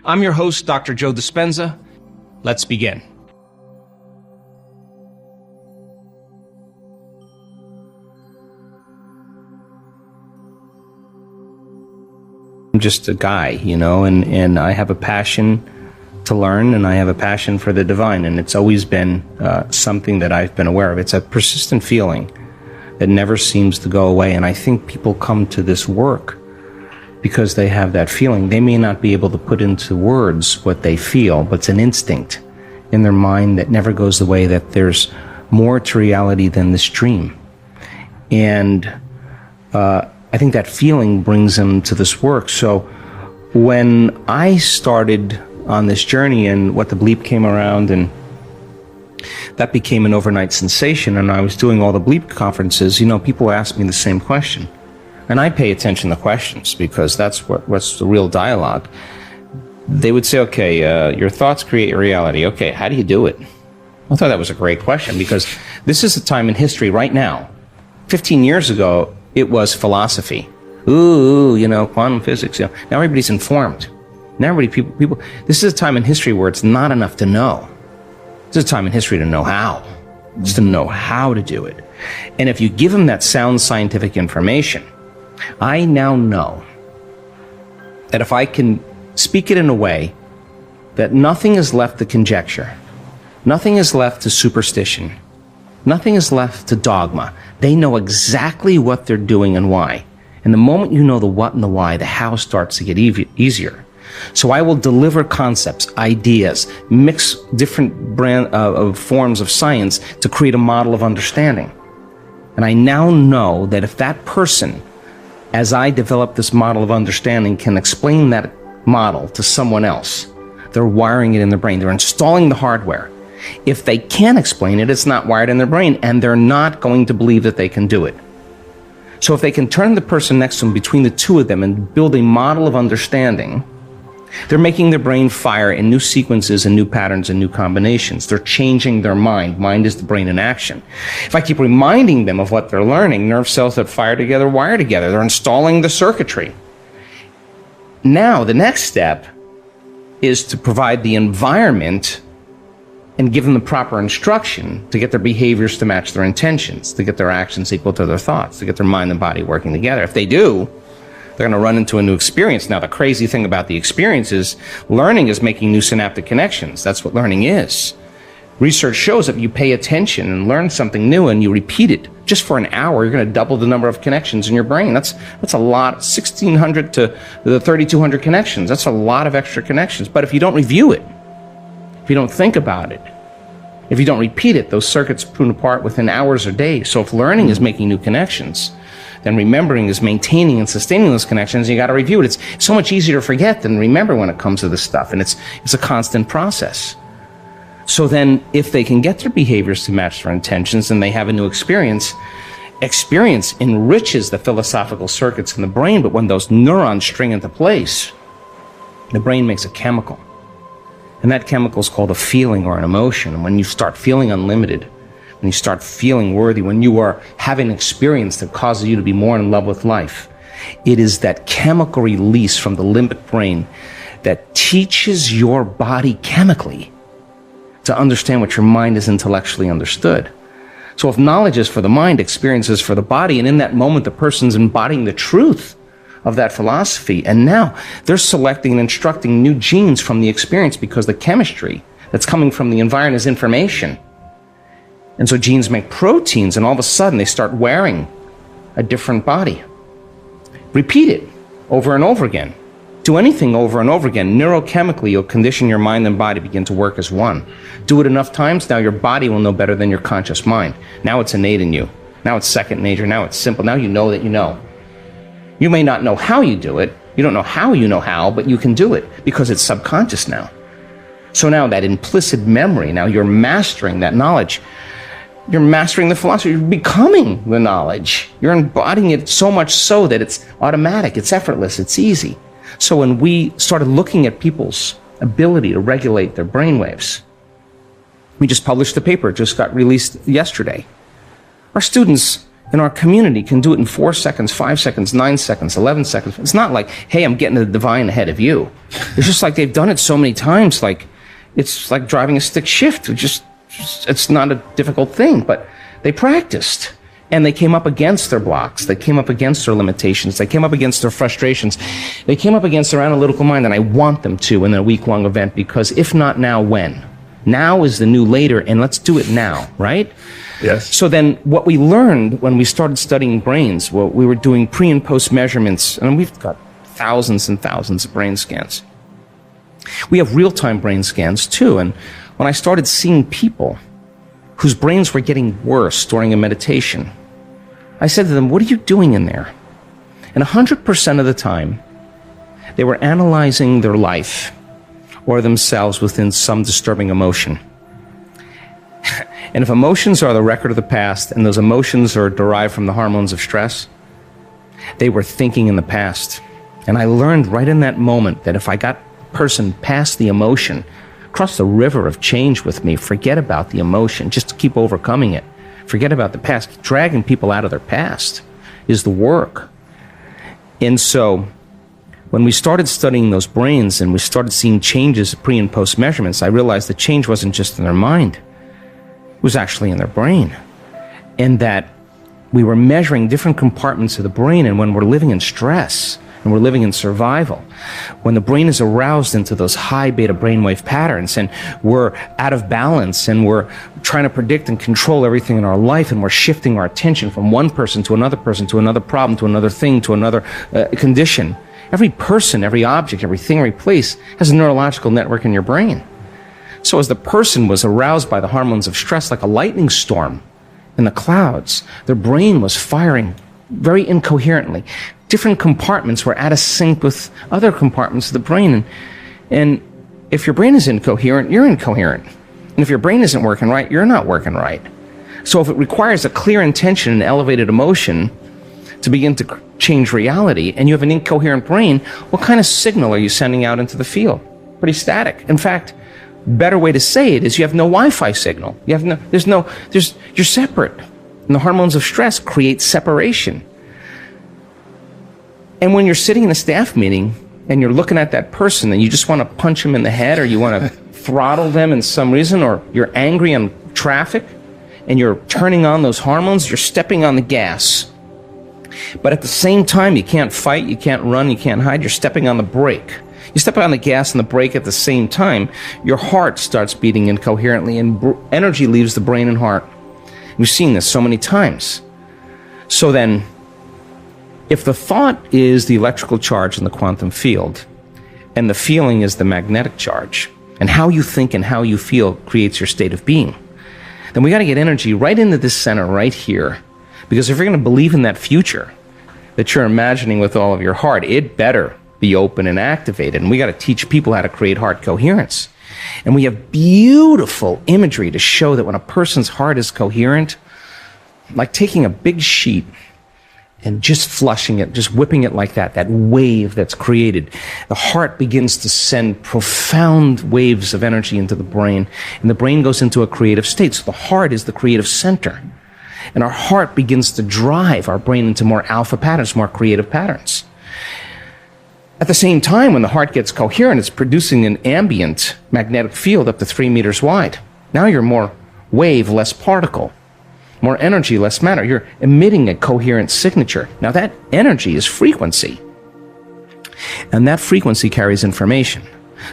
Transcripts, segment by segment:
I'm your host, Dr. Joe Dispenza. Let's begin. I'm just a guy, and I have a passion to learn, and I have a passion for the divine, and it's always been something that I've been aware of. It's a persistent feeling that never seems to go away, and I think people come to this work because they have that feeling. They may not be able to put into words what they feel, but it's an instinct in their mind that never goes away, that there's more to reality than this dream. And I think that feeling brings them to this work. So when I started on this journey and What the Bleep came around, and that became an overnight sensation, and I was doing all the Bleep conferences, people ask me the same question. And I pay attention to questions because that's what's the real dialogue. They would say, okay, your thoughts create your reality. Okay, how do you do it? I thought that was a great question, because this is a time in history right now. 15 years ago, it was philosophy. Quantum physics. Now everybody's informed. Now people, this is a time in history where it's not enough to know. This is a time in history to know how. Just to know how to do it. And if you give them that sound scientific information, I now know that if I can speak it in a way that nothing is left to conjecture, nothing is left to superstition, nothing is left to dogma. They know exactly what they're doing and why. And the moment you know the what and the why, the how starts to get easier. So I will deliver concepts, ideas, mix different forms of science to create a model of understanding. And I now know that if that person, as I develop this model of understanding, can explain that model to someone else, they're wiring it in their brain. They're installing the hardware. If they can't explain it, it's not wired in their brain, and they're not going to believe that they can do it. So if they can turn the person next to them, between the two of them, and build a model of understanding, they're making their brain fire in new sequences and new patterns and new combinations. They're changing their mind. Mind is the brain in action. If I keep reminding them of what they're learning, nerve cells that fire together wire together. They're installing the circuitry. Now, the next step is to provide the environment and give them the proper instruction to get their behaviors to match their intentions, to get their actions equal to their thoughts, to get their mind and body working together. If they do, they're going to run into a new experience. Now, the crazy thing about the experience is learning is making new synaptic connections. That's what learning is. Research shows that you pay attention and learn something new and you repeat it just for an hour, you're going to double the number of connections in your brain. That's a lot, 1,600 to the 3,200 connections. That's a lot of extra connections. But if you don't review it, if you don't think about it, if you don't repeat it, those circuits prune apart within hours or days. So if learning is making new connections, then remembering is maintaining and sustaining those connections. You got to review it. It's so much easier to forget than remember when it comes to this stuff, and it's a constant process. So then, if they can get their behaviors to match their intentions, and they have a new experience enriches the philosophical circuits in the brain. But when those neurons string into place, the brain makes a chemical, and that chemical is called a feeling or an emotion. And when you start feeling unlimited, when you start feeling worthy, when you are having an experience that causes you to be more in love with life, it is that chemical release from the limbic brain that teaches your body chemically to understand what your mind has intellectually understood. So if knowledge is for the mind, experience is for the body, and in that moment the person's embodying the truth of that philosophy, and now they're selecting and instructing new genes from the experience, because the chemistry that's coming from the environment is information. And so genes make proteins, and all of a sudden they start wearing a different body. Repeat it over and over again. Do anything over and over again. Neurochemically, you'll condition your mind and body begin to work as one. Do it enough times, now your body will know better than your conscious mind. Now it's innate in you. Now it's second nature. Now it's simple. Now you know that you know. You may not know how you do it. You don't know how, but you can do it because it's subconscious now. So now that implicit memory, now you're mastering that knowledge. You're mastering the philosophy. You're becoming the knowledge. You're embodying it so much so that it's automatic, it's effortless, it's easy. So when we started looking at people's ability to regulate their brainwaves, we just published a paper, it just got released yesterday. Our students in our community can do it in 4 seconds, 5 seconds, 9 seconds, 11 seconds. It's not like, hey, I'm getting to the divine ahead of you. It's just like they've done it so many times, like it's like driving a stick shift. It's not a difficult thing, but they practiced. And they came up against their blocks. They came up against their limitations. They came up against their frustrations. They came up against their analytical mind, and I want them to in a week-long event, because if not now, when? Now is the new later, and let's do it now, right? Yes. So then what we learned when we started studying brains, well, we were doing pre and post measurements, and we've got thousands and thousands of brain scans. We have real-time brain scans too, and when I started seeing people whose brains were getting worse during a meditation, I said to them, what are you doing in there? And 100% of the time, they were analyzing their life or themselves within some disturbing emotion. And if emotions are the record of the past, and those emotions are derived from the hormones of stress, they were thinking in the past. And I learned right in that moment that if I got a person past the emotion, cross the river of change with me, forget about the emotion, just keep overcoming it. Forget about the past. Dragging people out of their past is the work. And so when we started studying those brains and we started seeing changes pre and post measurements, I realized the change wasn't just in their mind. It was actually in their brain. And that we were measuring different compartments of the brain, and when we're living in stress and we're living in survival, when the brain is aroused into those high beta brainwave patterns and we're out of balance and we're trying to predict and control everything in our life, and we're shifting our attention from one person to another problem, to another thing, to another condition. Every person, every object, everything, every place has a neurological network in your brain. So as the person was aroused by the hormones of stress like a lightning storm in the clouds, their brain was firing very incoherently. Different compartments were out of sync with other compartments of the brain. And if your brain is incoherent, you're incoherent. And if your brain isn't working right, you're not working right. So if it requires a clear intention and elevated emotion to begin to change reality, and you have an incoherent brain, what kind of signal are you sending out into the field? Pretty static. In fact, better way to say it is you have no Wi-Fi signal. You're separate. And the hormones of stress create separation. And when you're sitting in a staff meeting and you're looking at that person and you just want to punch them in the head, or you want to throttle them in some reason, or you're angry on traffic and you're turning on those hormones, you're stepping on the gas. But at the same time, you can't fight, you can't run, you can't hide, you're stepping on the brake. You step on the gas and the brake at the same time, your heart starts beating incoherently, and energy leaves the brain and heart. We've seen this so many times. So then, if the thought is the electrical charge in the quantum field, and the feeling is the magnetic charge, and how you think and how you feel creates your state of being, then we got to get energy right into this center right here. Because if you're going to believe in that future that you're imagining with all of your heart, it better be open and activated. And we got to teach people how to create heart coherence. And we have beautiful imagery to show that when a person's heart is coherent, like taking a big sheet and just flushing it, just whipping it like that wave that's created, the heart begins to send profound waves of energy into the brain, and the brain goes into a creative state. So the heart is the creative center. And our heart begins to drive our brain into more alpha patterns, more creative patterns. At the same time, when the heart gets coherent, it's producing an ambient magnetic field up to 3 meters wide. Now you're more wave, less particle. More energy, less matter. You're emitting a coherent signature. Now that energy is frequency. And that frequency carries information.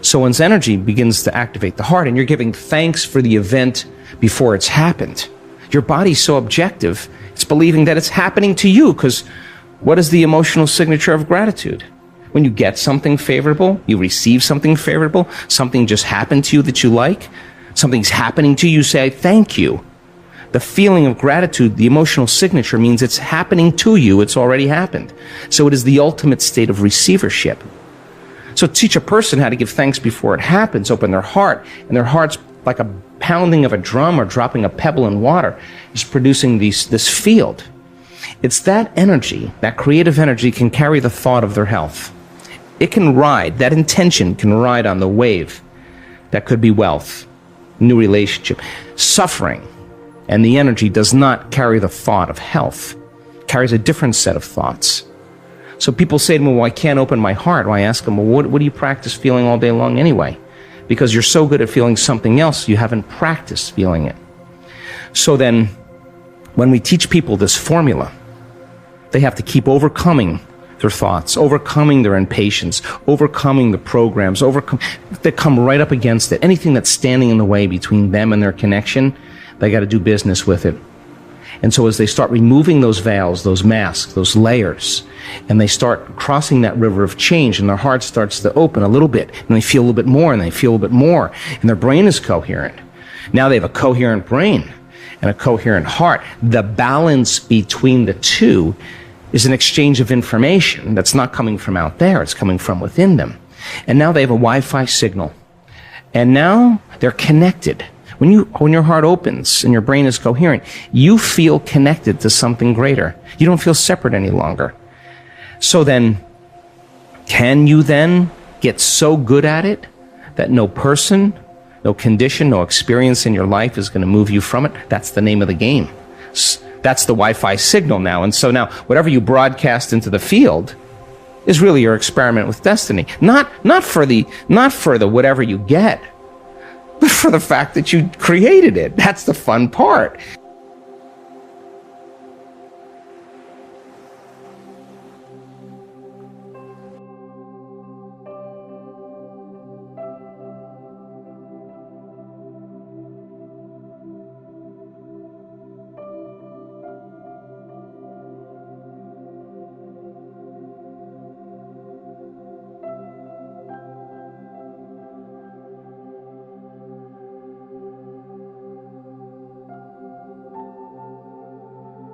So when energy begins to activate the heart, and you're giving thanks for the event before it's happened, your body's so objective, it's believing that it's happening to you, because what is the emotional signature of gratitude? When you get something favorable, you receive something favorable, something just happened to you that you like, something's happening to you, you say, thank you. The feeling of gratitude, the emotional signature, means it's happening to you, it's already happened. So it is the ultimate state of receivership. So teach a person how to give thanks before it happens, open their heart, and their heart's like a pounding of a drum or dropping a pebble in water, is producing this field. It's that energy, that creative energy, can carry the thought of their health. It can ride, that intention can ride on the wave. That could be wealth, new relationship, suffering, and the energy does not carry the thought of health. carries a different set of thoughts. So people say to me, well, I can't open my heart. Well, I ask them, well, what do you practice feeling all day long anyway? Because you're so good at feeling something else, you haven't practiced feeling it. So then, when we teach people this formula, they have to keep overcoming their thoughts, overcoming their impatience, overcoming the programs, they come right up against it. Anything that's standing in the way between them and their connection, they got to do business with it. And so as they start removing those veils, those masks, those layers, and they start crossing that river of change, and their heart starts to open a little bit, and they feel a little bit more, and they feel a little bit more, and their brain is coherent. Now they have a coherent brain and a coherent heart. The balance between the two is an exchange of information that's not coming from out there, it's coming from within them. And now they have a Wi-Fi signal. And now they're connected. When your heart opens and your brain is coherent, you feel connected to something greater. You don't feel separate any longer. So then, can you then get so good at it that no person, no condition, no experience in your life is going to move you from it? That's the name of the game. That's the Wi-Fi signal now. And so now, whatever you broadcast into the field is really your experiment with destiny. Not for the whatever you get, but for the fact that you created it. That's the fun part.